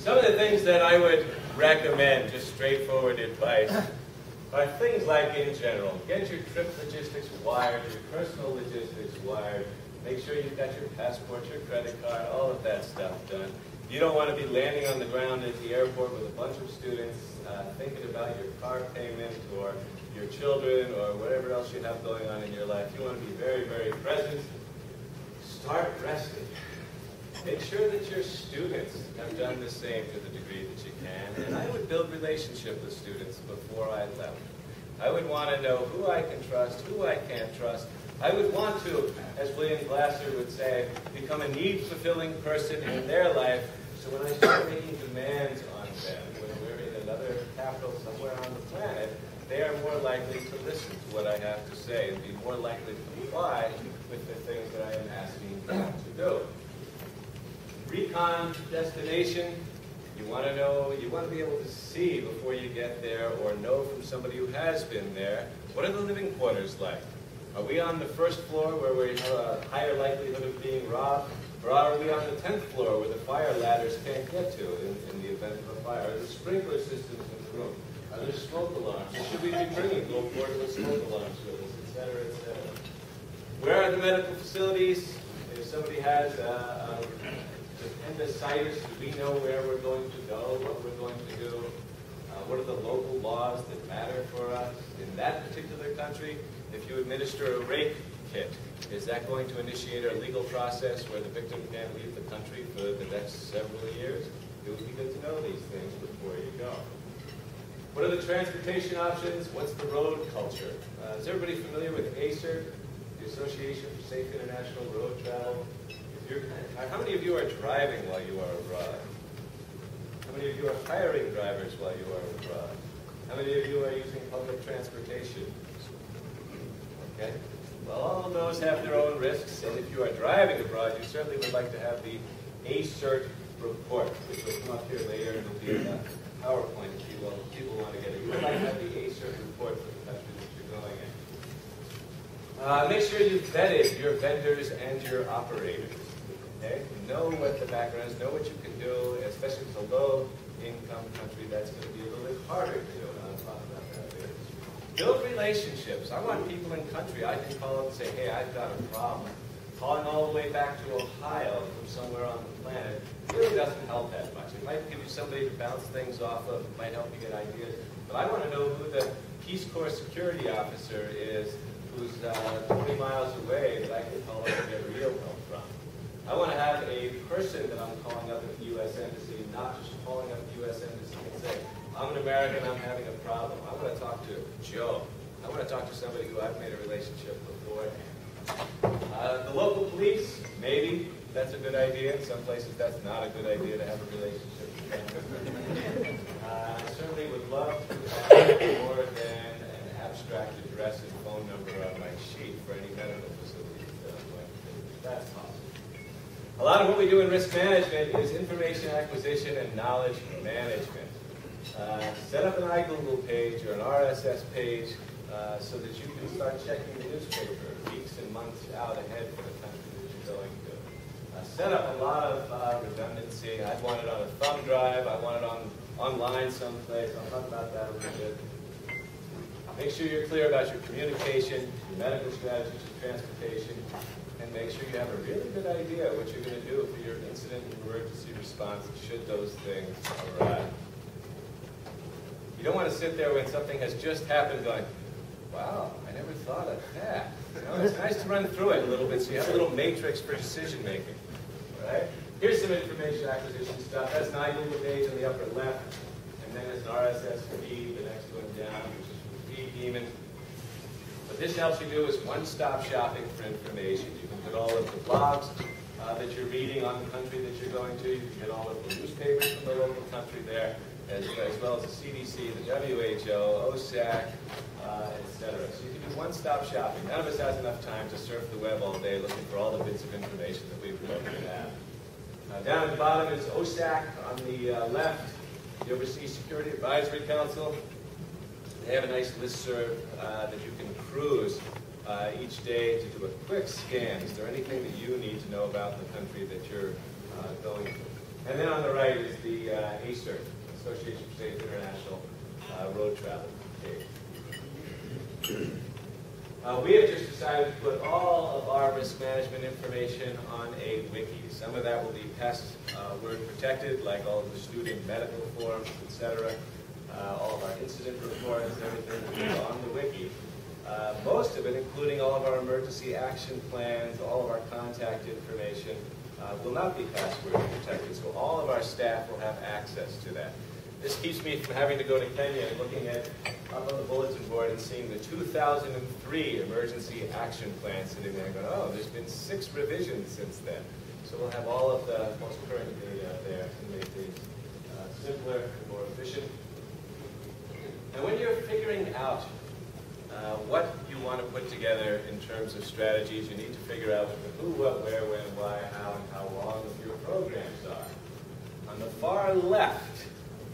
Some of the things that I would recommend, just straightforward advice, are things like, in general, get your trip logistics wired, your personal logistics wired, make sure you've got your passport, your credit card, all of that stuff done. You don't want to be landing on the ground at the airport with a bunch of students thinking about your car payment or your children or whatever else you have going on in your life. You want to be very, very present. Start resting. Make sure that your students have done the same to the degree that you can. And I would build relationship with students before I left. I would want to know who I can trust, who I can't trust. I would want to, as William Glasser would say, become a need-fulfilling person in their life. So when I start making demands on them, when we're in another capital somewhere on the planet, they are more likely to listen to what I have to say and be more likely to comply with the things that I am asking them to do. Recon destination, you want to know, you want to be able to see before you get there or know from somebody who has been there, what are the living quarters like? Are we on the first floor where we have a higher likelihood of being robbed? Or are we on the 10th floor where the fire ladders can't get to in the event of a fire? Are there sprinkler systems in the room? Are there smoke alarms? Or should we be bringing go portable smoke alarms with us, et cetera, et cetera? Where are the medical facilities? If somebody has appendicitis, do we know where we're going to go, what we're going to do? What are the local laws that matter for us in that particular country? If you administer a rape kit, is that going to initiate a legal process where the victim can't leave the country for the next several years? It would be good to know these things before you go. What are the transportation options? What's the road culture? Is everybody familiar with ACER, the Association for Safe International Road Travel? How many of you are driving while you are abroad? How many of you are hiring drivers while you are abroad? How many of you are using public transportation? Okay. Well, all of those have their own risks, and if you are driving abroad, you certainly would like to have the ACERT report, which will come up here later and will be in a PowerPoint if people want to get it. You would like to have the ACERT report for the country that you're going in. Make sure you've vetted your vendors and your operators. Okay? Know what the background is, know what you can do, especially if it's a low-income country. That's going to be a little bit harder to do, and I'll talk about that later. Build relationships. I want people in country I can call up and say, hey, I've got a problem. Calling all the way back to Ohio from somewhere on the planet really doesn't help that much. It might give you somebody to bounce things off of. It might help you get ideas. But I want to know who the Peace Corps security officer is who's 20 miles away that I can call up and get real help from. I want to have a person that I'm calling up at the U.S. Embassy, not just calling up the U.S. Embassy and say, I'm an American, I'm having a problem. I want to talk to Joe. I want to talk to somebody who I've made a relationship beforehand. The local police, maybe that's a good idea. In some places that's not a good idea to have a relationship with them. I certainly would love to have more than an abstract address and phone number on my sheet for any medical facilities that I'm going to visit. That's possible. A lot of what we do in risk management is information acquisition and knowledge management. Set up an iGoogle page or an RSS page so that you can start checking the newspaper weeks and months out ahead for the country that you're going to. Set up a lot of redundancy. I'd want it on a thumb drive. I want it online someplace. I'll talk about that a little bit. Make sure you're clear about your communication, your medical strategies, your transportation, and make sure you have a really good idea what you're going to do for your incident and emergency response should those things arise. You don't want to sit there when something has just happened going, wow, I never thought of that. You know, it's nice to run through it a little bit so you have a little matrix for decision making. Right? Here's some information acquisition stuff. That's an iGoogle page on the upper left, and then there's an RSS feed, the next one down, which is from Feed Demon. What this helps you do is one-stop shopping for information. You can put all of the blogs that you're reading on the country that you're going to. You can get all of the newspapers from the local country there, as well as the CDC, the WHO, OSAC, etc. So you can do one-stop shopping. None of us has enough time to surf the web all day looking for all the bits of information that we would love to have. Down at the bottom is OSAC on the left, the Overseas Security Advisory Council. They have a nice listserv that you can cruise each day to do a quick scan. Is there anything that you need to know about the country that you're going to? And then on the right is the ACER, Association for Safe International Road Travel page. We have just decided to put all of our risk management information on a wiki. Some of that will be password protected, like all of the student medical forms, etc. All of our incident reports, everything will be on the wiki. Most of it, including all of our emergency action plans, all of our contact information, will not be password protected, so all of our staff will have access to that. This keeps me from having to go to Kenya and looking up on the bulletin board and seeing the 2003 emergency action plan sitting there and going, oh, there's been 6 revisions since then. So we'll have all of the most current data there to make things simpler and more efficient. And when you're figuring out what you want to put together in terms of strategies, you need to figure out who, what, where, when, why, how, and how long your programs are. On the far left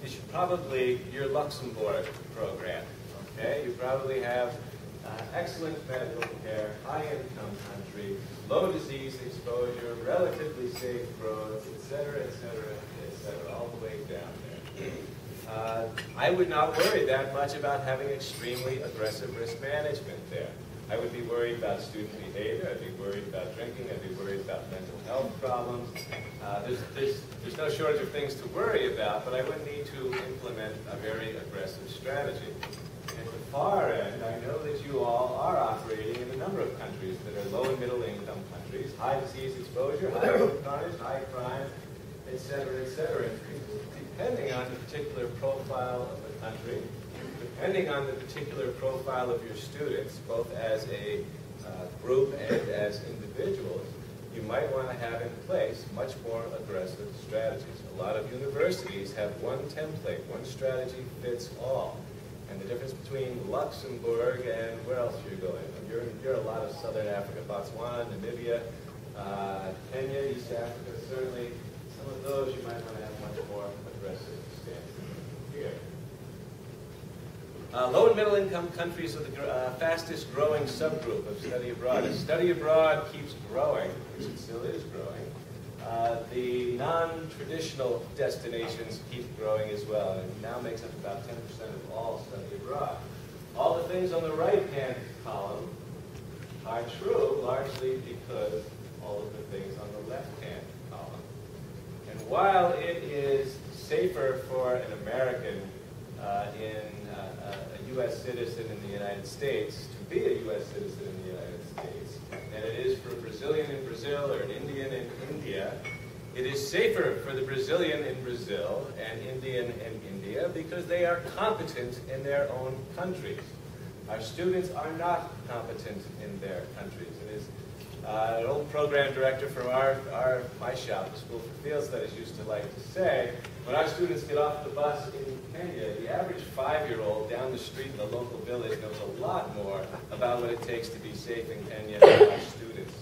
is probably your Luxembourg program. Okay, you probably have excellent medical care, high-income country, low disease exposure, relatively safe roads, etc., etc., etc., all the way down there. I would not worry that much about having extremely aggressive risk management there. I would be worried about student behavior, I'd be worried about drinking, I'd be worried about mental health problems. There's no shortage of things to worry about, but I would need to implement a very aggressive strategy. At the far end, I know that you all are operating in a number of countries that are low and middle income countries, high disease exposure, high road carnage, high crime, etc., etc. Depending on the particular profile of the country, depending on the particular profile of your students, both as a group and as individuals, you might want to have in place much more aggressive strategies. A lot of universities have one template, one strategy fits all. And the difference between Luxembourg and where else are you going? You're a lot of Southern Africa, Botswana, Namibia, Kenya, East Africa, certainly. Some of those you might want to have much more aggressive stance here. Low and middle income countries are the fastest growing subgroup of study abroad. As study abroad keeps growing, which it still is growing, the non-traditional destinations keep growing as well, and it now makes up about 10% of all study abroad. All the things on the right-hand column are true largely because all of the things on the left-hand column. And while it is safer for an American a U.S. citizen in the United States to be a U.S. citizen in the United States than it is for a Brazilian in Brazil or an Indian in India, it is safer for the Brazilian in Brazil and Indian in India because they are competent in their own countries. Our students are not competent in their countries. It is an old program director from my shop, the School for Field Studies, used to like to say, when our students get off the bus in Kenya, the average 5-year-old down the street in the local village knows a lot more about what it takes to be safe in Kenya than our students